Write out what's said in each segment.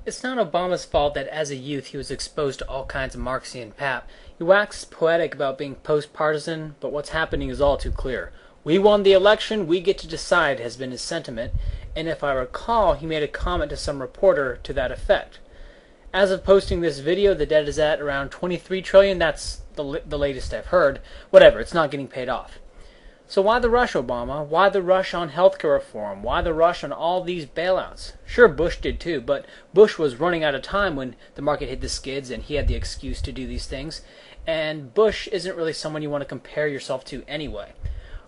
It's not Obama's fault that as a youth he was exposed to all kinds of Marxian pap. He waxes poetic about being post-partisan, but what's happening is all too clear. We won the election, we get to decide, has been his sentiment, and if I recall, he made a comment to some reporter to that effect. As of posting this video, the debt is at around $23 trillion. That's the latest I've heard. Whatever, it's not getting paid off. So why the rush, Obama? Why the rush on healthcare reform? Why the rush on all these bailouts? Sure, Bush did too, but Bush was running out of time when the market hit the skids and he had the excuse to do these things. And Bush isn't really someone you want to compare yourself to anyway.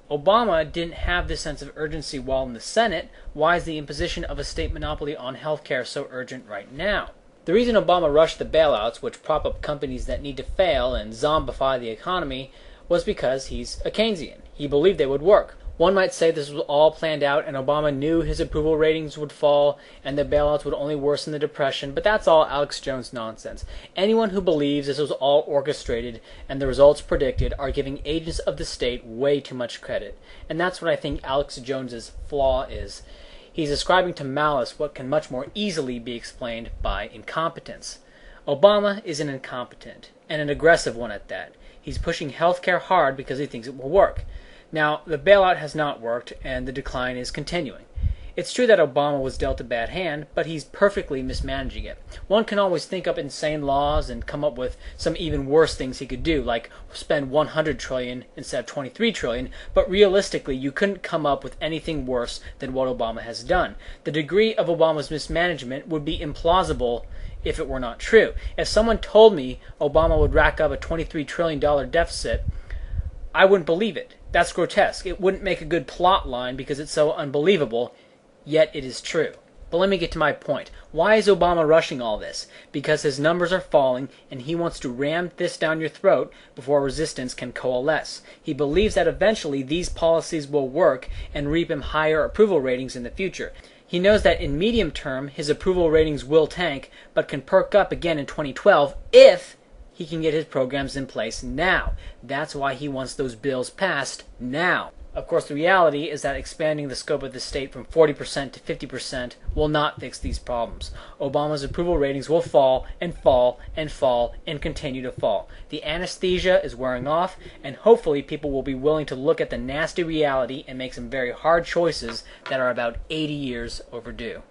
Obama didn't have this sense of urgency while in the Senate. Why is the imposition of a state monopoly on healthcare so urgent right now? The reason Obama rushed the bailouts, which prop up companies that need to fail and zombify the economy, was because he's a Keynesian. He believed they would work. One might say this was all planned out and Obama knew his approval ratings would fall and the bailouts would only worsen the depression, but that's all Alex Jones nonsense. Anyone who believes this was all orchestrated and the results predicted are giving agents of the state way too much credit. And that's what I think Alex Jones's flaw is. He's ascribing to malice what can much more easily be explained by incompetence. Obama is an incompetent, and an aggressive one at that. He's pushing healthcare hard because he thinks it will work. Now, the bailout has not worked, and the decline is continuing. It's true that Obama was dealt a bad hand, but he's perfectly mismanaging it. One can always think up insane laws and come up with some even worse things he could do, like spend $100 trillion instead of $23 trillion, but realistically, you couldn't come up with anything worse than what Obama has done. The degree of Obama's mismanagement would be implausible if it were not true. If someone told me Obama would rack up a $23 trillion deficit, I wouldn't believe it. That's grotesque. It wouldn't make a good plot line because it's so unbelievable, yet it is true. But let me get to my point. Why is Obama rushing all this? Because his numbers are falling and he wants to ram this down your throat before resistance can coalesce. He believes that eventually these policies will work and reap him higher approval ratings in the future. He knows that in medium term his approval ratings will tank, but can perk up again in 2012 if he can get his programs in place now. That's why he wants those bills passed now. Of course, the reality is that expanding the scope of the state from 40% to 50% will not fix these problems. Obama's approval ratings will fall and fall and fall and continue to fall. The anesthesia is wearing off, and hopefully people will be willing to look at the nasty reality and make some very hard choices that are about 80 years overdue.